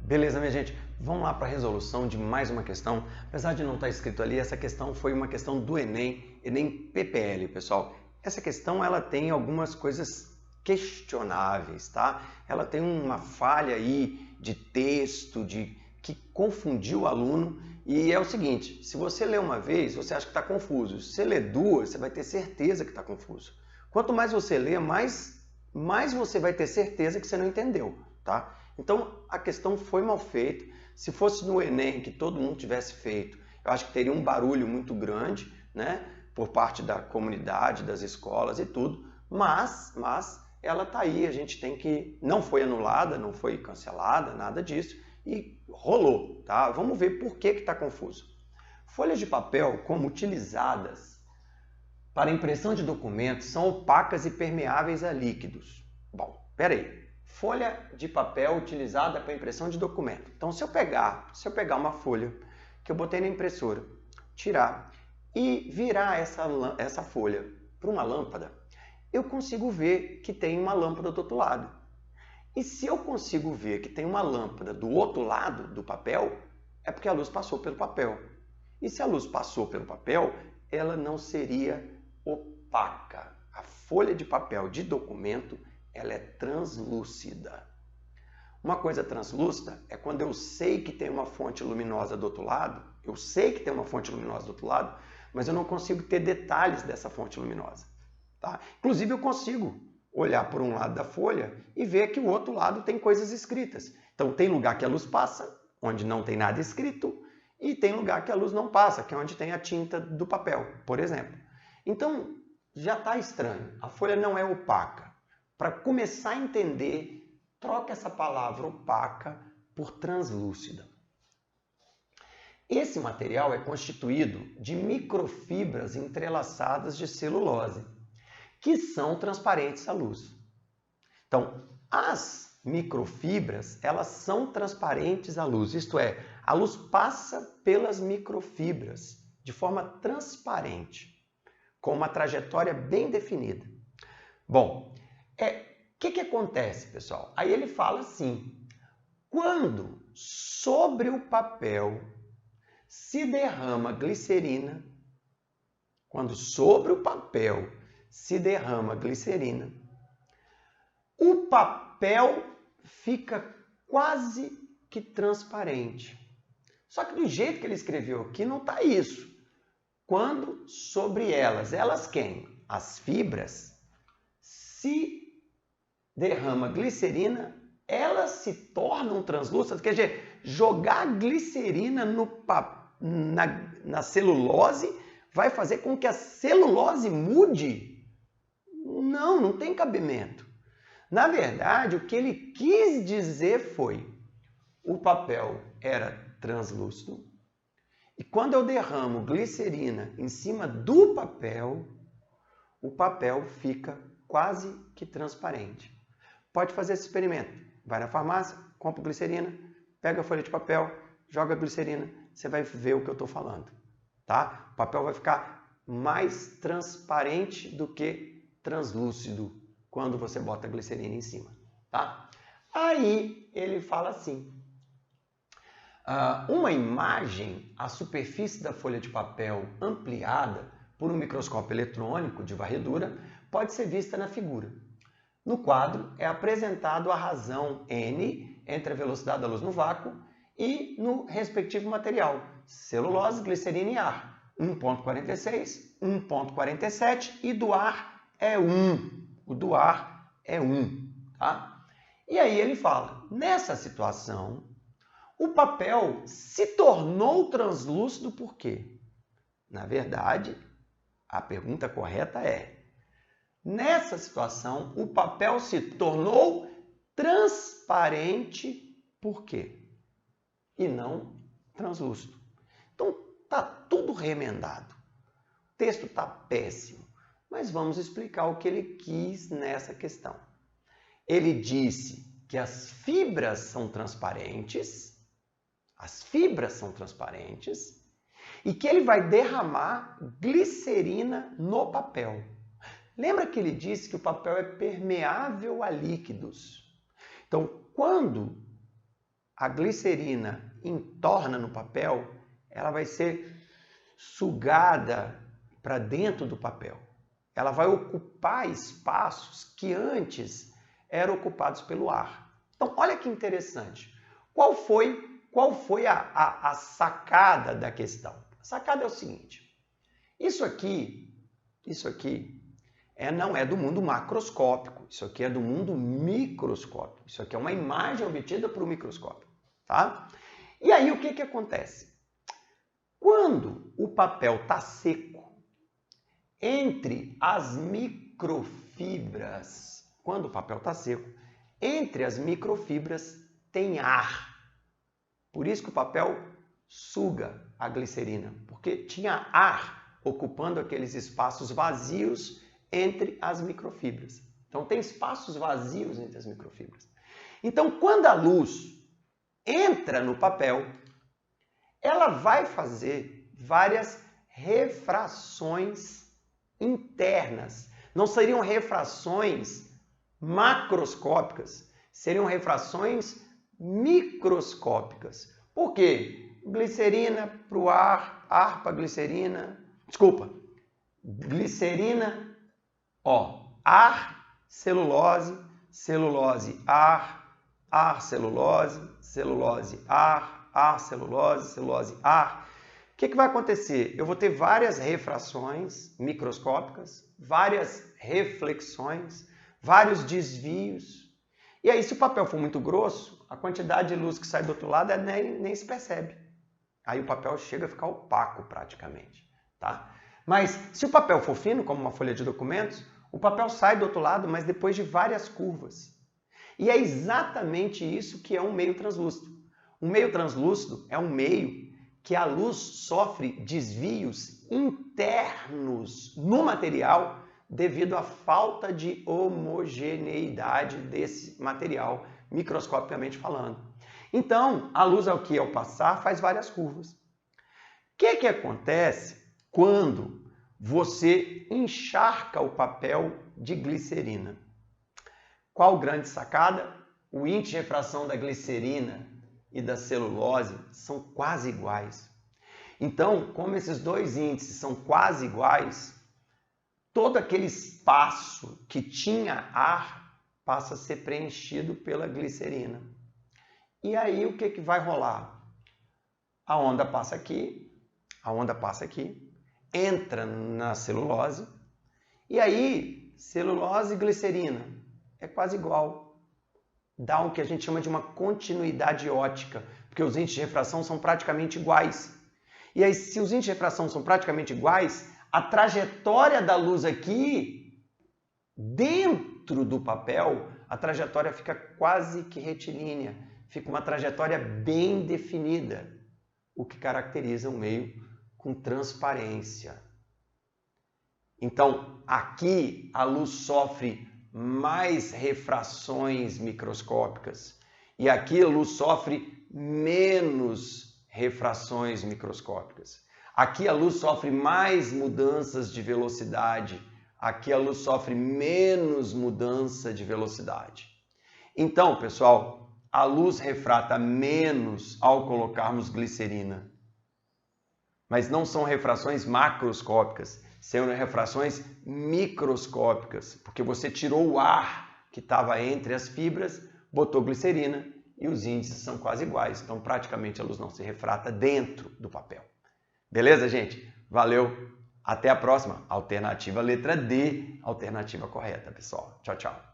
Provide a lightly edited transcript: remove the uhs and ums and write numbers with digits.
Beleza, minha gente? Vamos lá para a resolução de mais uma questão. Apesar de não estar escrito ali, essa questão foi uma questão do Enem, Enem PPL, pessoal. Essa questão ela tem algumas coisas questionáveis, tá? Ela tem uma falha aí de texto, que confundiu o aluno. E é o seguinte, se você lê uma vez, você acha que está confuso. Se você lê duas, você vai ter certeza que está confuso. Quanto mais você lê, mais você vai ter certeza que você não entendeu, tá? Então, a questão foi mal feita. Se fosse no Enem, que todo mundo tivesse feito, eu acho que teria um barulho muito grande, né? Por parte da comunidade, das escolas e tudo. Mas ela está aí, a gente tem que... Não foi anulada, não foi cancelada, nada disso. E rolou, tá? Vamos ver por que está confuso. Folhas de papel, como utilizadas para impressão de documentos, são opacas e permeáveis a líquidos. Bom, peraí. Folha de papel utilizada para impressão de documento. Então, se eu pegar uma folha que eu botei na impressora, tirar e virar essa folha para uma lâmpada, eu consigo ver que tem uma lâmpada do outro lado. E se eu consigo ver que tem uma lâmpada do outro lado do papel, é porque a luz passou pelo papel. E se a luz passou pelo papel, ela não seria opaca. A folha de papel de documento, ela é translúcida. Uma coisa translúcida é quando eu sei que tem uma fonte luminosa do outro lado, mas eu não consigo ter detalhes dessa fonte luminosa. Tá? Inclusive, eu consigo olhar por um lado da folha e ver que o outro lado tem coisas escritas. Então, tem lugar que a luz passa, onde não tem nada escrito, e tem lugar que a luz não passa, que é onde tem a tinta do papel, por exemplo. Então, já está estranho. A folha não é opaca. Para começar a entender, troca essa palavra opaca por translúcida. Esse material é constituído de microfibras entrelaçadas de celulose, que são transparentes à luz. Então, as microfibras, elas são transparentes à luz, isto é, a luz passa pelas microfibras de forma transparente, com uma trajetória bem definida. Bom, o que acontece, pessoal? Aí ele fala assim, quando sobre o papel se derrama glicerina, o papel fica quase que transparente. Só que do jeito que ele escreveu aqui não está isso. Quando sobre elas quem? As fibras, se derrama glicerina, elas se tornam translúcidas. Quer dizer, jogar glicerina na celulose vai fazer com que a celulose mude? Não tem cabimento. Na verdade, o que ele quis dizer foi, o papel era translúcido, e quando eu derramo glicerina em cima do papel, o papel fica quase que transparente. Pode fazer esse experimento. Vai na farmácia, compra glicerina, pega a folha de papel, joga a glicerina, você vai ver o que eu estou falando. Tá? O papel vai ficar mais transparente do que translúcido quando você bota a glicerina em cima. Tá? Aí ele fala assim, uma imagem, a superfície da folha de papel ampliada por um microscópio eletrônico de varredura pode ser vista na figura. No quadro é apresentado a razão n entre a velocidade da luz no vácuo e no respectivo material, celulose, glicerina e ar, 1,46, 1,47 e do ar é 1. O do ar é 1. Tá? E aí ele fala, nessa situação, o papel se tornou translúcido por quê? Na verdade, a pergunta correta é, nessa situação, o papel se tornou transparente por quê? E não translúcido. Então, está tudo remendado. O texto está péssimo, mas vamos explicar o que ele quis nessa questão. Ele disse que as fibras são transparentes, e que ele vai derramar glicerina no papel. Lembra que ele disse que o papel é permeável a líquidos? Então, quando a glicerina entorna no papel, ela vai ser sugada para dentro do papel. Ela vai ocupar espaços que antes eram ocupados pelo ar. Então, olha que interessante. Qual foi a sacada da questão? A sacada é o seguinte. Isso aqui não é do mundo macroscópico. Isso aqui é do mundo microscópico. Isso aqui é uma imagem obtida por um microscópio. Tá? E aí, o que acontece? Quando o papel está seco, entre as microfibras, quando o papel está seco, entre as microfibras tem ar. Por isso que o papel suga a glicerina, porque tinha ar ocupando aqueles espaços vazios entre as microfibras. Então tem espaços vazios entre as microfibras. Então quando a luz entra no papel, ela vai fazer várias refrações internas. Não seriam refrações macroscópicas, seriam refrações microscópicas. Por quê? Glicerina para o ar, ar para glicerina. Desculpa. Glicerina, ar, celulose, celulose, ar, celulose, celulose, ar, celulose, celulose, ar. O que vai acontecer? Eu vou ter várias refrações microscópicas, várias reflexões, vários desvios. E aí, se o papel for muito grosso, a quantidade de luz que sai do outro lado nem se percebe. Aí o papel chega a ficar opaco praticamente. Tá? Mas se o papel for fino, como uma folha de documentos, o papel sai do outro lado, mas depois de várias curvas. E é exatamente isso que é um meio translúcido. Um meio translúcido é um meio que a luz sofre desvios internos no material devido à falta de homogeneidade desse material, microscopicamente falando. Então, a luz ao passar faz várias curvas. O que acontece quando você encharca o papel de glicerina? Qual grande sacada? O índice de refração da glicerina e da celulose são quase iguais. Então, como esses dois índices são quase iguais, todo aquele espaço que tinha ar passa a ser preenchido pela glicerina. E aí o que vai rolar? A onda passa aqui, entra na celulose, e aí celulose e glicerina é quase igual. Dá o que a gente chama de uma continuidade ótica, porque os índices de refração são praticamente iguais. E aí, se os índices de refração são praticamente iguais, a trajetória da luz aqui, dentro do papel, a trajetória fica quase que retilínea, fica uma trajetória bem definida, o que caracteriza um meio com transparência. Então, aqui a luz sofre mais refrações microscópicas e aqui a luz sofre menos refrações microscópicas. Aqui a luz sofre mais mudanças de velocidade, aqui a luz sofre menos mudança de velocidade. Então, pessoal, a luz refrata menos ao colocarmos glicerina, mas não são refrações macroscópicas, são refrações microscópicas, porque você tirou o ar que estava entre as fibras, botou glicerina e os índices são quase iguais, então praticamente a luz não se refrata dentro do papel. Beleza, gente? Valeu! Até a próxima. Alternativa letra D, alternativa correta, pessoal. Tchau, tchau.